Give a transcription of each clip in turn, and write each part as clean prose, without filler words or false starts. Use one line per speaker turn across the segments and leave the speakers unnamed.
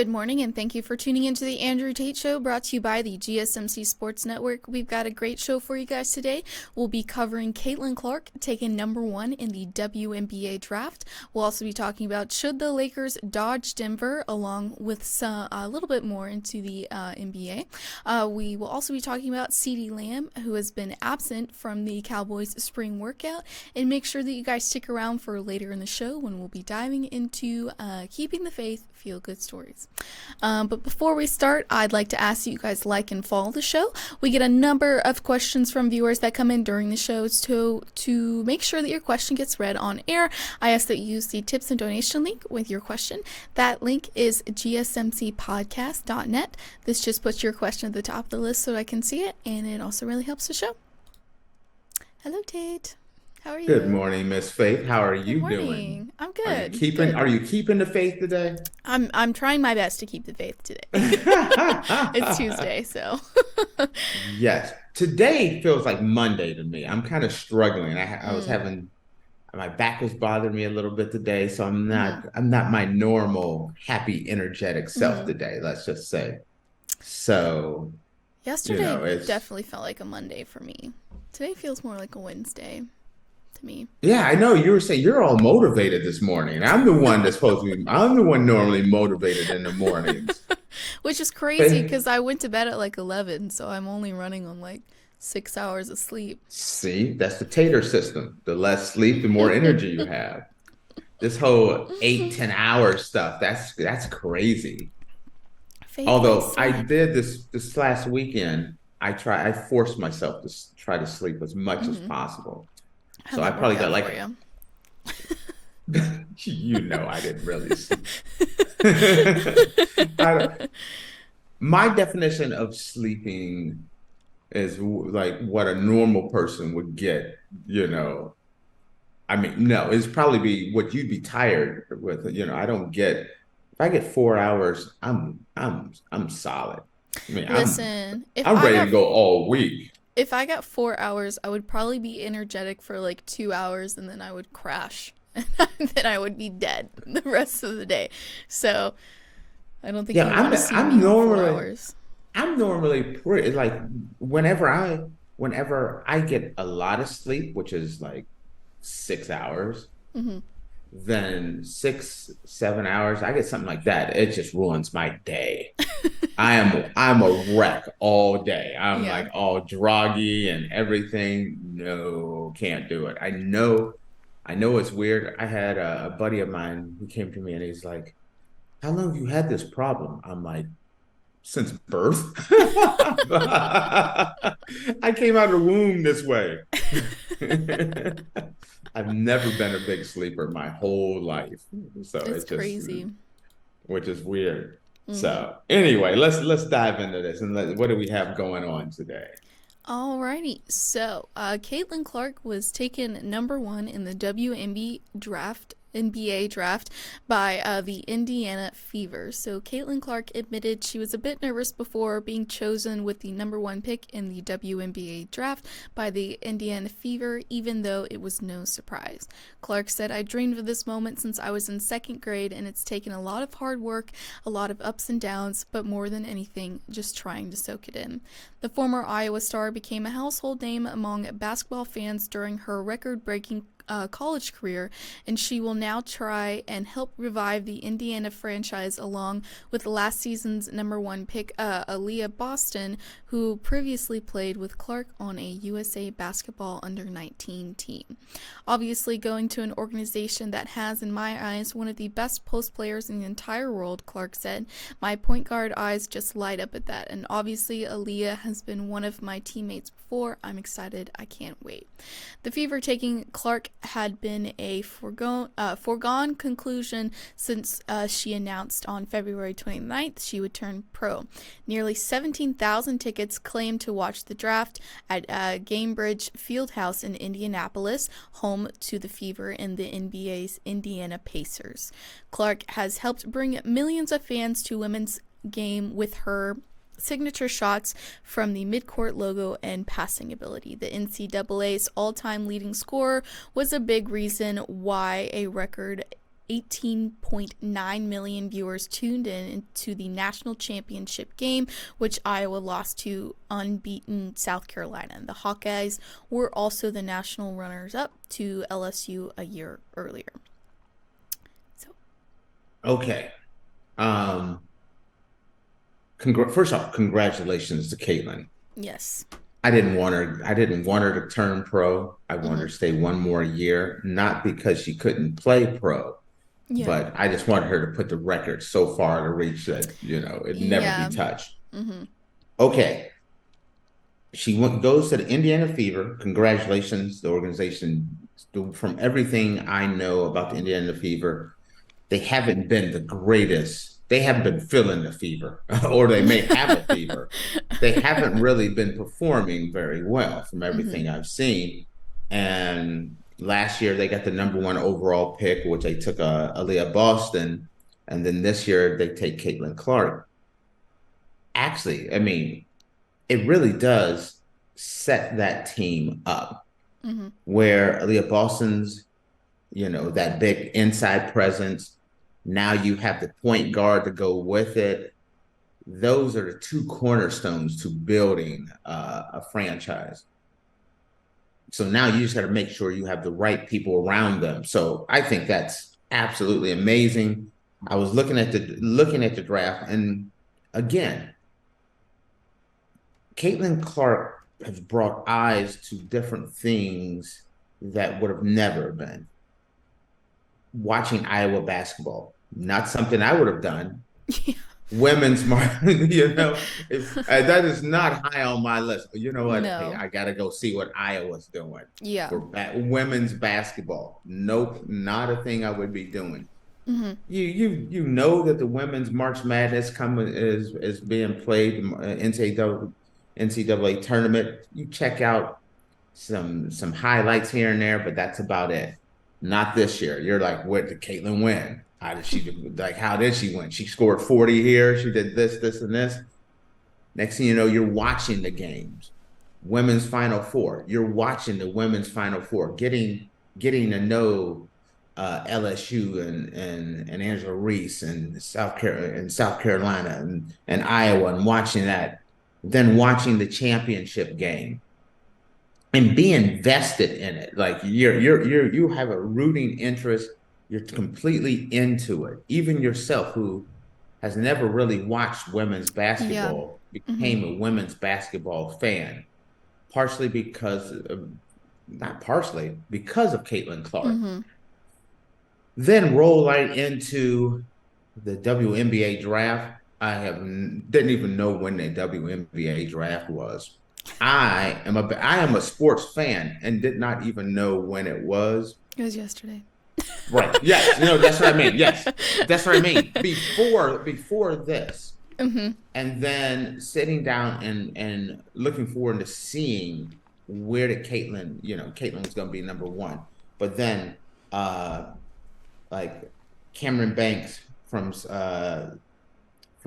Good morning, and thank you for tuning into the Andrew Tate Show, brought to you by the GSMC Sports Network. We've got a great show for you guys today. We'll be covering Caitlin Clark taking #1 in the WNBA draft. We'll also be talking about should the Lakers dodge Denver, along with a little bit more into the NBA. We will also be talking about CeeDee Lamb, who has been absent from the Cowboys spring workout, and make sure that you guys stick around for later in the show when we'll be diving into keeping the faith, feel good stories. But before we start, I'd like to ask you guys like and follow the show. We get a number of questions from viewers that come in during the shows. To make sure that your question gets read on air, I ask that you use the tips and donation link with your question. That link is gsmcpodcast.net. This just puts your question at the top of the list so I can see it, and it also really helps the show. Hello, Tate. How are you?
Good morning, Miss Faith. How are you
morning.
doing?
I'm good.
Are you keeping the faith today?
I'm trying my best to keep the faith today. It's Tuesday, so.
Yes. Today feels like Monday to me. I'm kind of struggling. I was having my back was bothering me a little bit today, so I'm not my normal happy, energetic self today, let's just say. So
yesterday definitely felt like a Monday for me. Today feels more like a Wednesday. Me.
Yeah, I know. You were saying you're all motivated this morning. I'm the one that's supposed to be. I'm the one normally motivated in the mornings.
Which is crazy because I went to bed at like 11, so I'm only running on like 6 hours of sleep.
See, that's the Tater system. The less sleep, the more energy you have. This whole 8-10 hour stuff, that's crazy. Although I did this last weekend, I forced myself to try to sleep as much as possible. So I probably got like, I didn't really sleep. My definition of sleeping is like what a normal person would get, I mean, no, it's probably be what you'd be tired with. I don't get, if I get 4 hours, I'm solid. I mean,
listen,
I'm ready to go all week.
If I got 4 hours, I would probably be energetic for like 2 hours, and then I would crash, and then I would be dead the rest of the day. So I don't think you want to see me for 4 hours.
I'm normally pretty like whenever I get a lot of sleep, which is like 6 hours, then 6-7 hours, I get something like that. It just ruins my day. I'm a wreck all day. I'm like all droggy and everything. No, can't do it. I know it's weird. I had a buddy of mine who came to me and he's like, "How long have you had this problem?" I'm like, "Since birth." I came out of the womb this way. I've never been a big sleeper my whole life. So it's just crazy. Which is weird. So anyway, let's dive into this and what do we have going on today?
Alrighty, so Caitlin Clark was taken #1 in the WNBA draft by the Indiana Fever. So Caitlin Clark admitted she was a bit nervous before being chosen with the #1 pick in the WNBA draft by the Indiana Fever, even though it was no surprise. Clark said, "I dreamed of this moment since I was in 2nd grade, and it's taken a lot of hard work, a lot of ups and downs, but more than anything, just trying to soak it in." The former Iowa star became a household name among basketball fans during her record-breaking college career, and she will now try and help revive the Indiana franchise along with last season's #1 pick, Aliyah Boston, who previously played with Clark on a USA basketball under-19 team. Obviously, going to an organization that has, in my eyes, one of the best post players in the entire world, Clark said. My point guard eyes just light up at that, and obviously Aliyah has been one of my teammates before. I'm excited. I can't wait. The Fever taking Clark had been a foregone conclusion since she announced on February 29th she would turn pro. Nearly 17,000 tickets claimed to watch the draft at Gainbridge Fieldhouse in Indianapolis, home to the Fever and the NBA's Indiana Pacers. Clark has helped bring millions of fans to women's game with her signature shots from the midcourt logo and passing ability. The NCAA's all-time leading scorer was a big reason why a record 18.9 million viewers tuned in to the national championship game, which Iowa lost to unbeaten South Carolina. The Hawkeyes were also the national runners-up to LSU a year earlier.
Okay. First off, congratulations to Caitlin.
Yes.
I didn't want her to turn pro. I wanted her to stay one more year, not because she couldn't play pro, but I just wanted her to put the record so far to reach that, it'd never be touched. Okay. She goes to the Indiana Fever. Congratulations, the organization. From everything I know about the Indiana Fever, they haven't been the greatest. They haven't been feeling the fever, or they may have a fever. They haven't really been performing very well from everything I've seen. And last year they got the #1 overall pick, which they took Aliyah Boston. And then this year they take Caitlin Clark. Actually, I mean, it really does set that team up where Aliyah Boston's, that big inside presence. Now you have the point guard to go with it. Those are the two cornerstones to building a franchise. So now you just got to make sure you have the right people around them. So I think that's absolutely amazing. I was looking at the draft, and again, Caitlin Clark has brought eyes to different things that would have never been. Watching Iowa basketball, not something I would have done. Women's, that is not high on my list. You know what?
No.
Hey, I got to go see what Iowa's doing.
Yeah.
For women's basketball. Nope, not a thing I would be doing. You know that the women's March Madness is being played, NCAA tournament. You check out some highlights here and there, but that's about it. Not this year. You're like, what did Caitlin win? How did she win? She scored 40 here. She did this, and this. Next thing you know, you're watching the games. Women's Final Four. You're watching the women's Final Four, getting to know LSU and Angela Reese and South Carolina and Iowa, and watching that. Then watching the championship game. And be invested in it. Like you have a rooting interest. You're completely into it. Even yourself, who has never really watched women's basketball, became a women's basketball fan, because of Caitlin Clark. Then roll right into the WNBA draft. Didn't even know when the WNBA draft was. I am a sports fan and did not even know when it was.
It was yesterday.
Right. Yes. That's what I mean. Yes. That's what I mean. Before this. And then sitting down and looking forward to seeing where did Caitlin was going to be #1. But then like Cameron Banks from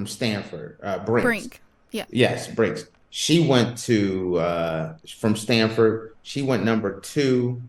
Stanford, Brink.
Yeah.
Yes, Brinks. She went from Stanford. She went #2.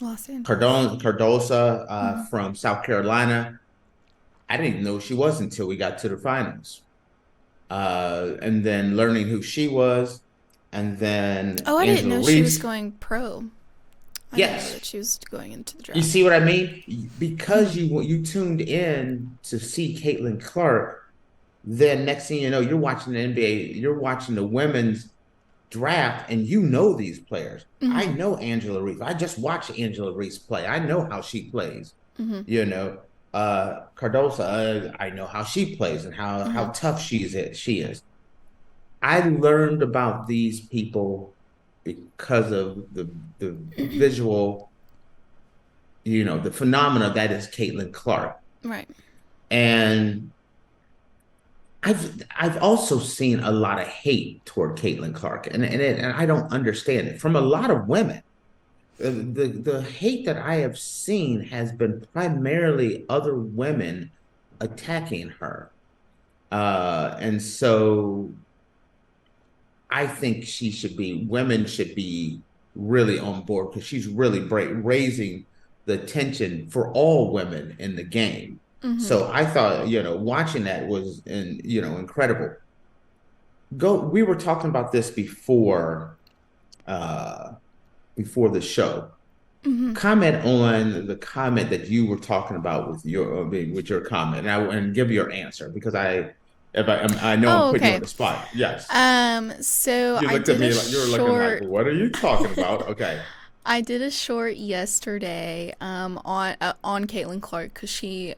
Cardosa from South Carolina. I didn't even know who she was until we got to the finals. And then learning who she was. And then
I didn't know she was going pro. I didn't know that she was going into the draft.
You see what I mean? Because you tuned in to see Caitlin Clark. Then next thing you know, you're watching the NBA, you're watching the women's draft, and these players. I know Angela Reese. I just watched Angela Reese play. I know how she plays. Cardosa, I know how she plays and how tough she is. I learned about these people because of the visual, the phenomena that is Caitlin Clark.
Right.
And I've also seen a lot of hate toward Caitlin Clark, and I don't understand it from a lot of women. The hate that I have seen has been primarily other women attacking her, and so I think women should be really on board, because she's really raising the attention for all women in the game.
Mm-hmm.
So I thought, watching that was incredible. We were talking about this uh before the show.
Mm-hmm.
Comment on the comment that you were talking about with your comment, and give your answer, because I know I'm
Oh,
putting you on
okay.
the spot. Yes.
So
You
I
looked at
did a
me like you were looking like,
short.
what are you talking about? Okay.
I did a short yesterday on Caitlin Clark because she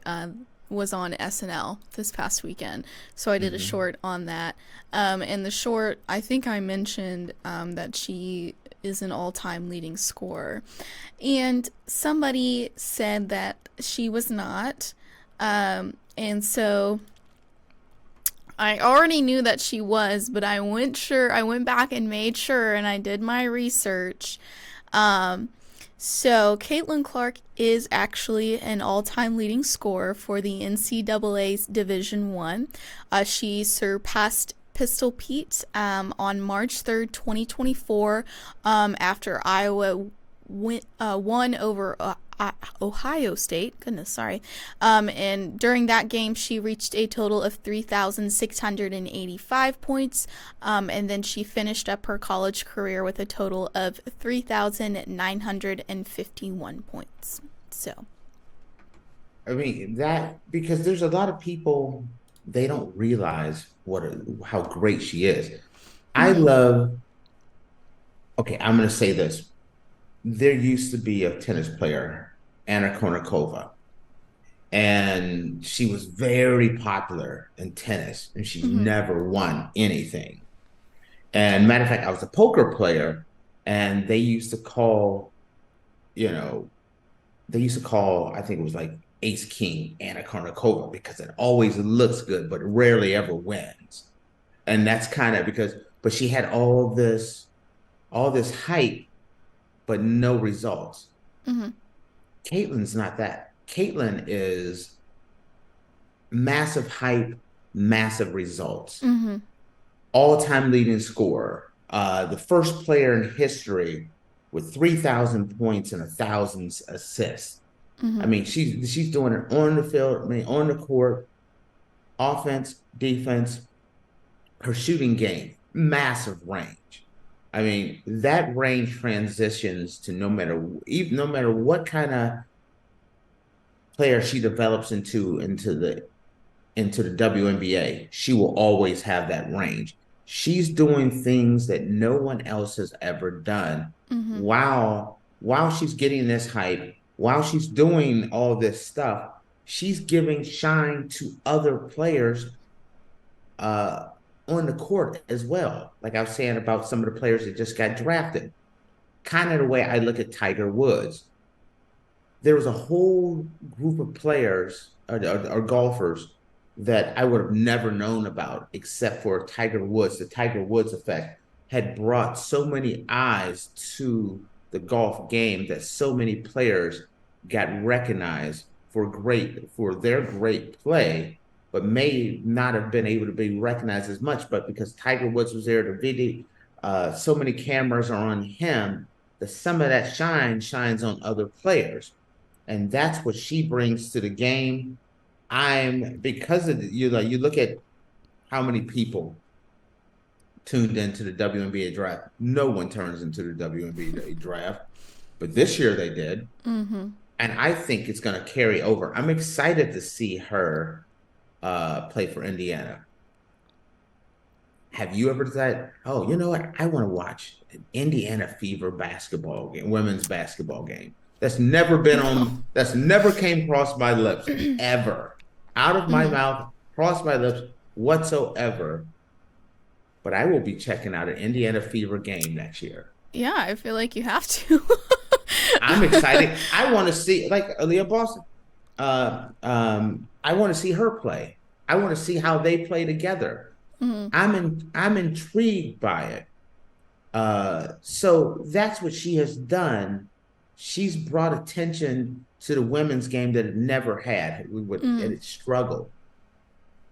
was on SNL this past weekend. So I did a
Hmm.
short on that. And the short, I think I mentioned that she is an all-time leading scorer, and somebody said that she was not. And so I already knew that she was, but I went back and made sure, and I did my research. Um, so Caitlin Clark is actually an all-time leading scorer for the NCAA's Division One. She surpassed Pistol Pete on March 3rd, 2024, after Iowa won over Ohio State. Goodness, sorry. And during that game, she reached a total of 3,685 points. And then she finished up her college career with a total of 3,951 points. So.
I mean, that because there's a lot of people, they don't realize how great she is. I
Mm-hmm.
love, okay, I'm going to say this. There used to be a tennis player, Anna Kournikova, and she was very popular in tennis, and she
Mm-hmm.
never won anything. And matter of fact, I was a poker player, and you know, I think it was like Ace King Anna Kournikova, because it always looks good, but rarely ever wins. And that's kind of but she had all this hype, but no results.
Mm-hmm.
Caitlin's not that. Caitlin is massive hype, massive results.
Mm-hmm.
All-time leading scorer. The first player in history with 3,000 points and 1,000 assists. I
Mm-hmm.
mean, she's doing it on the field, I mean, on the court, offense, defense, her shooting game, massive range. I mean, that range transitions to no matter what kind of player she develops into the WNBA, she will always have that range. She's doing things that no one else has ever done.
Mm-hmm.
While she's getting this hype, while she's doing all this stuff, she's giving shine to other players uh, on the court as well. Like I was saying about some of the players that just got drafted. Kind of the way I look at Tiger Woods. There was a whole group of players or golfers that I would have never known about except for Tiger Woods. The Tiger Woods effect had brought so many eyes to the golf game that so many players got recognized for their great play, but may not have been able to be recognized as much. But because Tiger Woods was there, the video, so many cameras are on him, that some of that shines on other players, and that's what she brings to the game. I'm because of you look at how many people tuned into the WNBA draft. No one turns into the WNBA draft, but this year they did,
Mm-hmm.
and I think it's going to carry over. I'm excited to see her play for Indiana. Have you ever thought, oh, you know what? I want to watch an Indiana Fever basketball game, women's basketball game.
No.
That's never came across my lips ever. Out of my
Mm-hmm.
mouth, across my lips whatsoever. But I will be checking out an Indiana Fever game next year.
Yeah, I feel like you have to.
I'm excited. I want to see like Aliyah Boston. I want to see her play. I want to see how they play together.
Mm-hmm.
I'm intrigued by it. So that's what she has done. She's brought attention to the women's game that it never had.
Mm-hmm.
It struggled.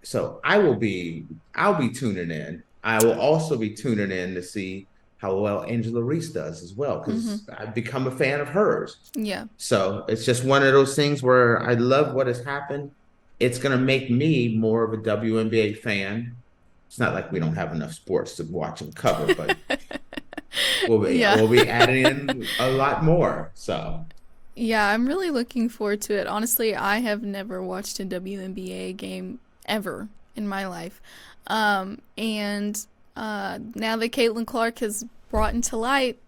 So I'll be tuning in. I will also be tuning in to see how well Angela Reese does as well,
Mm-hmm.
because I've become a fan of hers.
Yeah.
So it's just one of those things where I love what has happened. It's going to make me more of a WNBA fan. It's not like we don't have enough sports to watch and cover, but
Yeah.
we'll be adding in a lot more. So
Yeah, I'm really looking forward to it. Honestly, I have never watched a WNBA game ever in my life. And now that Caitlin Clark has brought into light,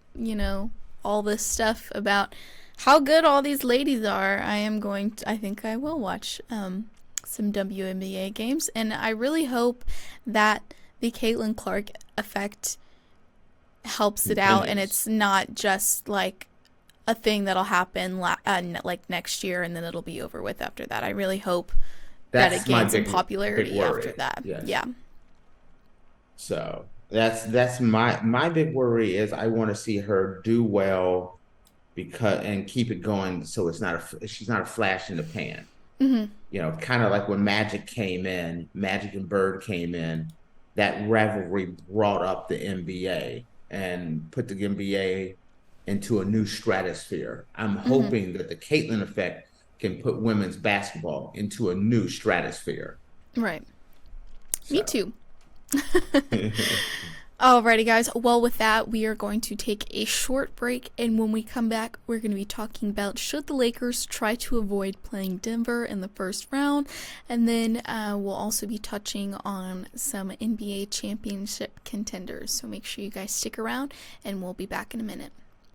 all this stuff about how good all these ladies are, I think I will watch some WNBA games. And I really hope that the Caitlin Clark effect helps it out and
continues.
it's not just like a thing that'll happen like next year and then it'll be over with after that. I really hope that it
That's my
gains some
big
popularity after
worry.
that.
Yes.
Yeah.
So that's my big worry is I want to see her do well because and keep it going so she's not a flash in the pan.
Hmm.
Kind of like when Magic and Bird came in, that rivalry brought up the NBA and put the NBA into a new stratosphere. I'm
Hmm.
hoping that the Caitlyn effect can put women's basketball into a new stratosphere.
Right. Me
So,
too. Alrighty, guys. Well, with that, we are going to take a short break, and when we come back, we're going to be talking about should the Lakers try to avoid playing Denver in the first round, and then we'll also be touching on some NBA championship contenders. So make sure you guys stick around, and we'll be back in a minute.